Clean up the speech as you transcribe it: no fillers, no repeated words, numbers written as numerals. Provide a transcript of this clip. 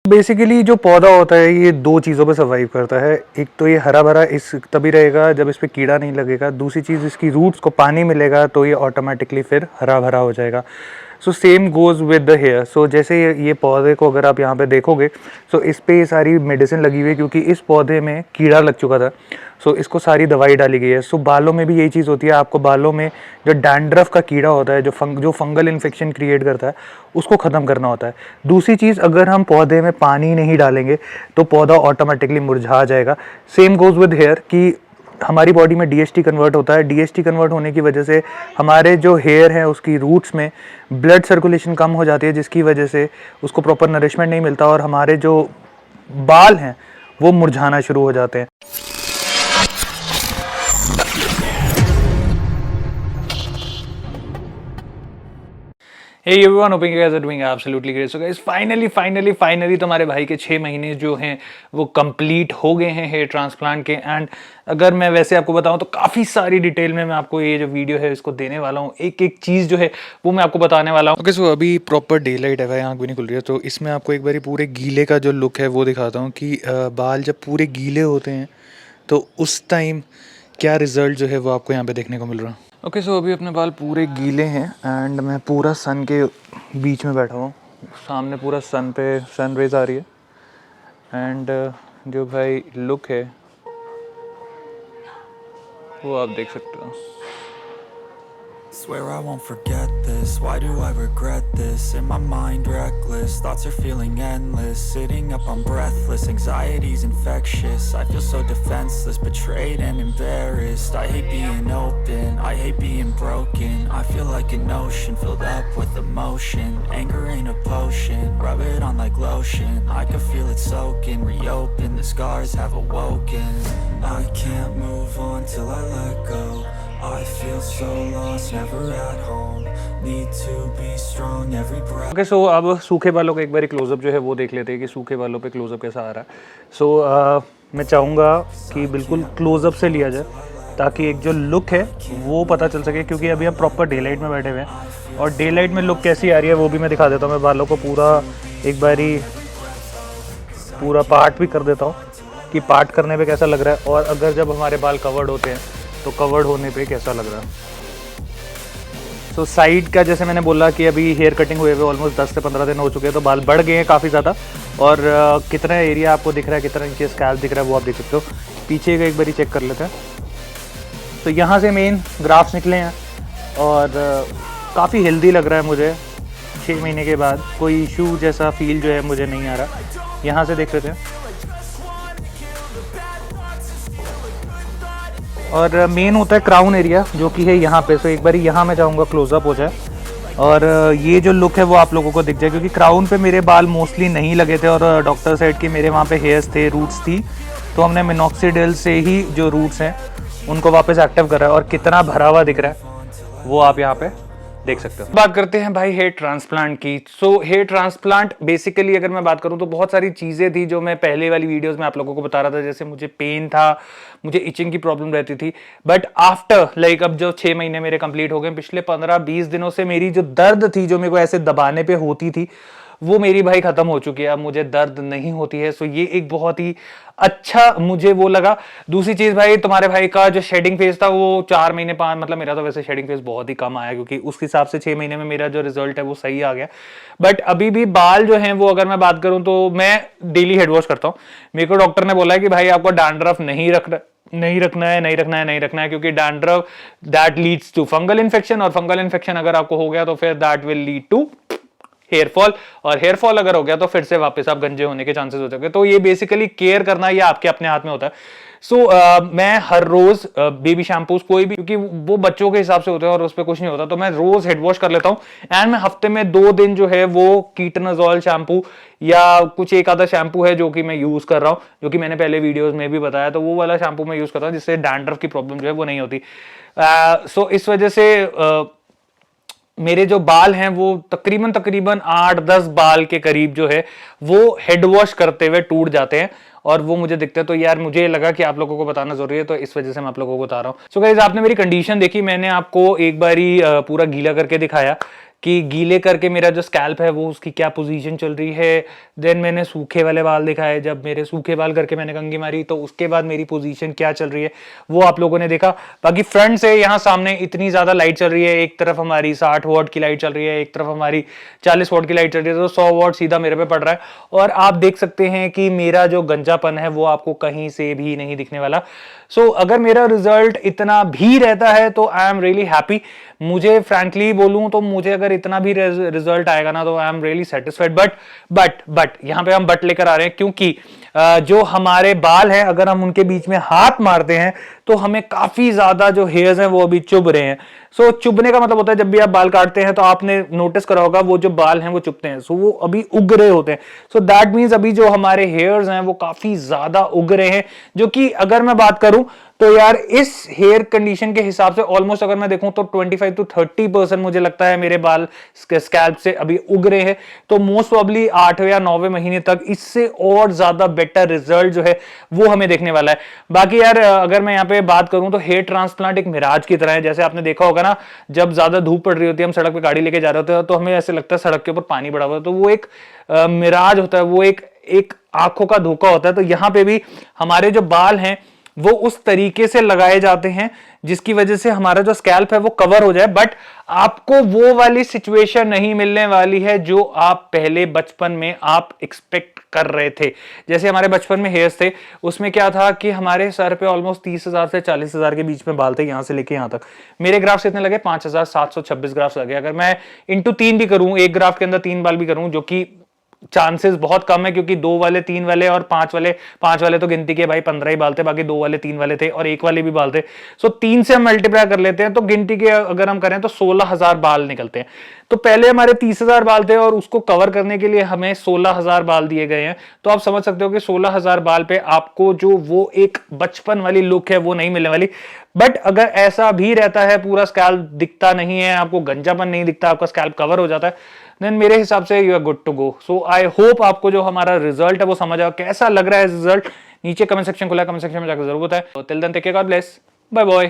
Basically जो पौधा होता है ये दो चीज़ों पे सर्वाइव करता है। एक तो ये हरा भरा इस तभी रहेगा जब इस पे कीड़ा नहीं लगेगा। दूसरी चीज़, इसकी रूट्स को पानी मिलेगा तो ये ऑटोमेटिकली फिर हरा भरा हो जाएगा। So same goes with the hair. So जैसे ये पौधे को अगर आप यहाँ पे देखोगे, सो इस पे ये सारी मेडिसिन लगी हुई है क्योंकि इस पौधे में कीड़ा लग चुका था। सो इसको सारी दवाई डाली गई है। सो बालों में भी यही चीज़ होती है। आपको बालों में जो डैंड्रफ का कीड़ा होता है, जो फंगल इन्फेक्शन क्रिएट करता है, उसको ख़त्म करना होता है। दूसरी चीज़, अगर हम पौधे में पानी नहीं डालेंगे तो पौधा ऑटोमेटिकली मुरझा जाएगा। सेम गोज़ विद हेयर कि हमारी बॉडी में डीएचटी कन्वर्ट होता है। डीएचटी कन्वर्ट होने की वजह से हमारे जो हेयर हैं उसकी रूट्स में ब्लड सर्कुलेशन कम हो जाती है, जिसकी वजह से उसको प्रॉपर नरिशमेंट नहीं मिलता और हमारे जो बाल हैं वो मुरझाना शुरू हो जाते हैं। Hey everyone, hoping you guys are doing absolutely great. So guys, finally तुम्हारे भाई के 6 महीने जो हैं वो कंप्लीट हो गए हैं हेयर ट्रांसप्लांट के। एंड अगर मैं वैसे आपको बताऊं तो काफ़ी सारी डिटेल में मैं आपको ये जो वीडियो है इसको देने वाला हूँ। एक एक चीज़ जो है वो मैं आपको बताने वाला हूँ। ओके, सो अभी प्रॉपर डे लाइट है भाई, आँख भी नहीं खुल रही है। तो इसमें आपको एक बारी पूरे गीले का जो लुक है वो दिखाता हूँ कि बाल जब पूरे गीले होते हैं तो उस टाइम क्या रिज़ल्ट जो है वो आपको यहाँ पर देखने को मिल रहा है। ओके, सो अभी अपने बाल पूरे गीले हैं एंड मैं पूरा सन के बीच में बैठा हूँ। सामने पूरा सन पे सन रेज आ रही है एंड जो भाई लुक है वो आप देख सकते हो। Swear I won't forget this, why do I regret this? In my mind reckless, thoughts are feeling endless. Sitting up I'm breathless, anxiety's infectious. I feel so defenseless, betrayed and embarrassed. I hate being open, I hate being broken. I feel like an ocean, filled up with emotion. Anger ain't a potion, rub it on like lotion. I can feel it soaking, reopen, the scars have awoken. I can't move on till I let go. I feel so lost, never at home. Need to be strong, every breath. Okay, so अब सूखे बालों का एक बार close up जो है वो देख लेते हैं कि सूखे बालों पे क्लोजअप कैसा आ रहा है। सो मैं चाहूँगा कि बिल्कुल क्लोजअप से लिया जाए ताकि एक जो लुक है वो पता चल सके, क्योंकि अभी हम प्रॉपर डे लाइट में बैठे हुए हैं और डे लाइट में लुक कैसी आ रही है वो भी मैं दिखा देता हूँ। मैं बालों को पूरा एक बारी पूरा पार्ट भी कर देता हूँ कि पार्ट करने पे कैसा लग रहा है और अगर जब हमारे बाल कवर्ड होते हैं तो कवर्ड होने पे कैसा लग रहा है। सो साइड का जैसे मैंने बोला कि अभी हेयर कटिंग हुए हुए ऑलमोस्ट 10 से 15 दिन हो चुके हैं तो बाल बढ़ गए हैं काफ़ी ज़्यादा। और कितना एरिया आपको दिख रहा है, कितना नीचे स्कैल्प दिख रहा है वो आप देख सकते हो। पीछे का एक बारी चेक कर लेते हैं। तो यहाँ से मेन ग्राफ्स निकले हैं और काफ़ी हेल्दी लग रहा है मुझे 6 महीने के बाद। कोई इशू जैसा फील जो है मुझे नहीं आ रहा। यहाँ से देख लेते हैं और मेन होता है क्राउन एरिया जो कि है यहाँ पे। सो एक बार यहाँ मैं चाहूँगा क्लोजअप हो जाए और ये जो लुक है वो आप लोगों को दिख जाए, क्योंकि क्राउन पे मेरे बाल मोस्टली नहीं लगे थे और डॉक्टर सेड कि मेरे वहाँ पे हेयर्स थे, रूट्स थी, तो हमने मिनॉक्सिडिल से ही जो रूट्स हैं उनको वापस एक्टिव करा है और कितना भरा हुआ दिख रहा है वो आप यहाँ पे देख सकते हो। बात करते हैं भाई हेयर ट्रांसप्लांट की। सो हेयर ट्रांसप्लांट बेसिकली अगर मैं बात करूं तो बहुत सारी चीजें थी जो मैं पहले वाली वीडियोस में आप लोगों को बता रहा था। जैसे मुझे पेन था, मुझे इचिंग की प्रॉब्लम रहती थी, बट आफ्टर लाइक अब जो 6 महीने मेरे कंप्लीट हो गए, पिछले 15-20 दिनों से मेरी जो दर्द थी जो मेरे को ऐसे दबाने पे होती थी वो मेरी भाई खत्म हो चुकी है। अब मुझे दर्द नहीं होती है। सो ये एक बहुत ही अच्छा मुझे वो लगा। दूसरी चीज भाई, तुम्हारे भाई का जो शेडिंग फेज था वो 4 महीने 5 मतलब मेरा तो वैसे शेडिंग फेज बहुत ही कम आया क्योंकि उस हिसाब से 6 महीने में मेरा जो रिजल्ट है वो सही आ गया। बट अभी भी बाल जो हैं वो अगर मैं बात करूं तो मैं डेली हेड वॉश करता हूं। मेरे को डॉक्टर ने बोला है कि भाई आपको डैंड्रफ नहीं रखना है क्योंकि dandruff that leads to fungal infection और फंगल इन्फेक्शन अगर आपको हो गया तो फिर that will lead to hair fall और हेयर फॉल अगर हो गया तो फिर से वापस आप गंजे होने के चांसेस हो जाएंगे। तो ये बेसिकली केयर करना ये आपके अपने हाथ में होता है। सो मैं हर रोज बेबी शैम्पूस कोई भी, क्योंकि वो बच्चों के हिसाब से होते हैं और उस पर कुछ नहीं होता, तो मैं रोज हेड वॉश कर लेता हूँ। एंड मैं हफ्ते में 2 दिन जो है वो कीटनाजोल शैम्पू या कुछ एक आधा शैम्पू है जो कि मैं यूज कर रहा हूँ, जो कि मैंने पहले वीडियोस में भी बताया, तो वो वाला शैम्पू मैं यूज करता हूँ जिससे डैंड्रफ की प्रॉब्लम जो है वो नहीं होती। सो इस वजह से मेरे जो बाल हैं वो तकरीबन 8-10 बाल के करीब जो है वो हेड वॉश करते हुए टूट जाते हैं और वो मुझे दिखते हैं। तो यार मुझे लगा कि आप लोगों को बताना जरूरी है, तो इस वजह से मैं आप लोगों को बता रहा हूँ। सो गाइस, आपने मेरी कंडीशन देखी, मैंने आपको एक बारी पूरा गीला करके दिखाया कि गीले करके मेरा जो स्कैल्प है वो उसकी क्या पोजीशन चल रही है। देन मैंने सूखे वाले बाल दिखाए, जब मेरे सूखे बाल करके मैंने कंघी मारी तो उसके बाद मेरी पोजीशन क्या चल रही है वो आप लोगों ने देखा। बाकी फ्रंट से यहाँ सामने इतनी ज्यादा लाइट चल रही है, एक तरफ हमारी 60 वॉट की लाइट चल रही है, एक तरफ हमारी 40 वॉट की लाइट चल रही है, तो 100 वॉट सीधा मेरे पे पड़ रहा है। और आप देख सकते हैं कि मेरा जो गंजापन है वो आपको कहीं से भी नहीं दिखने वाला। सो अगर मेरा रिजल्ट इतना भी रहता है तो आई एम रियली हैप्पी। मुझे फ्रैंकली बोलूं तो मुझे अगर इतना भी रिजल्ट आएगा ना तो I am really satisfied. But यहां पे हम बट लेकर आ रहे हैं, क्योंकि जो हमारे बाल हैं अगर हम उनके बीच में हाथ मारते हैं तो हमें काफी ज्यादा जो हेयर्स हैं वो अभी चुभ रहे हैं। सो चुभने का मतलब होता है जब भी आप बाल काटते हैं तो आपने नोटिस करा होगा वो जो बाल हैं वो चुभते हैं, सो वो अभी उग रहे होते हैं। सो दैट मीन्स अभी जो हमारे हेयर्स हैं वो काफी ज्यादा उग रहे हैं, जो कि अगर मैं बात करूं तो यार इस हेयर कंडीशन के हिसाब से ऑलमोस्ट अगर मैं देखूं तो 25 to 30% मुझे लगता है मेरे बाल स्कैल्प से अभी उग रहे हैं। तो मोस्ट प्रोबेबली 8वें या 9वें महीने तक इससे और ज्यादा बेटर रिजल्ट जो है वो हमें देखने वाला है। बाकी यार अगर मैं यहाँ पे बात करूं तो हेयर ट्रांसप्लांट एक मिराज की तरह है। जैसे आपने देखा होगा ना, जब ज्यादा धूप पड़ रही होती है, हम सड़क पे गाड़ी लेके जा रहे होते हैं तो हमें ऐसे लगता है सड़क के ऊपर पानी पड़ा हुआ है, तो वो एक मिराज होता है, वो एक आंखों का धोखा होता है। तो यहाँ पे भी हमारे जो बाल हैं वो उस तरीके से लगाए जाते हैं जिसकी वजह से हमारा जो स्कैल्प है वो कवर हो जाए। बट आपको वो वाली सिचुएशन नहीं मिलने वाली है जो आप पहले बचपन में आप एक्सपेक्ट कर रहे थे। जैसे हमारे बचपन में हेयर्स थे, उसमें क्या था कि हमारे सर पे ऑलमोस्ट 30,000 से 40,000 के बीच में बाल थे, यहां से लेके यहां तक। मेरे ग्राफ्स इतने लगे 5,726 ग्राफ्स लगे। अगर मैं इंटू 3 भी करूं, एक ग्राफ के अंदर 3 बाल भी करूं, जो कि चांसेस बहुत कम है क्योंकि 2 वाले 3 वाले और 5 वाले तो गिनती के भाई 15 ही बाल थे, बाकी 2 वाले 3 वाले थे और 1 वाले भी बाल थे। सो 3 से हम मल्टीप्लाई कर लेते हैं तो गिनती के अगर हम करें तो 16,000 बाल निकलते हैं। तो पहले हमारे 30,000 बाल थे और उसको कवर करने के लिए हमें 16,000 बाल दिए गए हैं। तो आप समझ सकते हो कि 16,000 बाल पे आपको जो वो एक बचपन वाली लुक है वो नहीं मिलने वाली। बट अगर ऐसा भी रहता है, पूरा स्कैल्प दिखता नहीं है, आपको गंजापन नहीं दिखता, आपका स्कैल्प कवर हो जाता है, देन मेरे हिसाब से you are good to go. So I hope आपको जो हमारा रिजल्ट है वो समझ आओ, कैसा लग रहा है रिजल्ट नीचे कमेंट सेक्शन खुला है, कमेंट सेक्शन में जाकर जरूर बताएं। Till then take care, God bless, bye bye.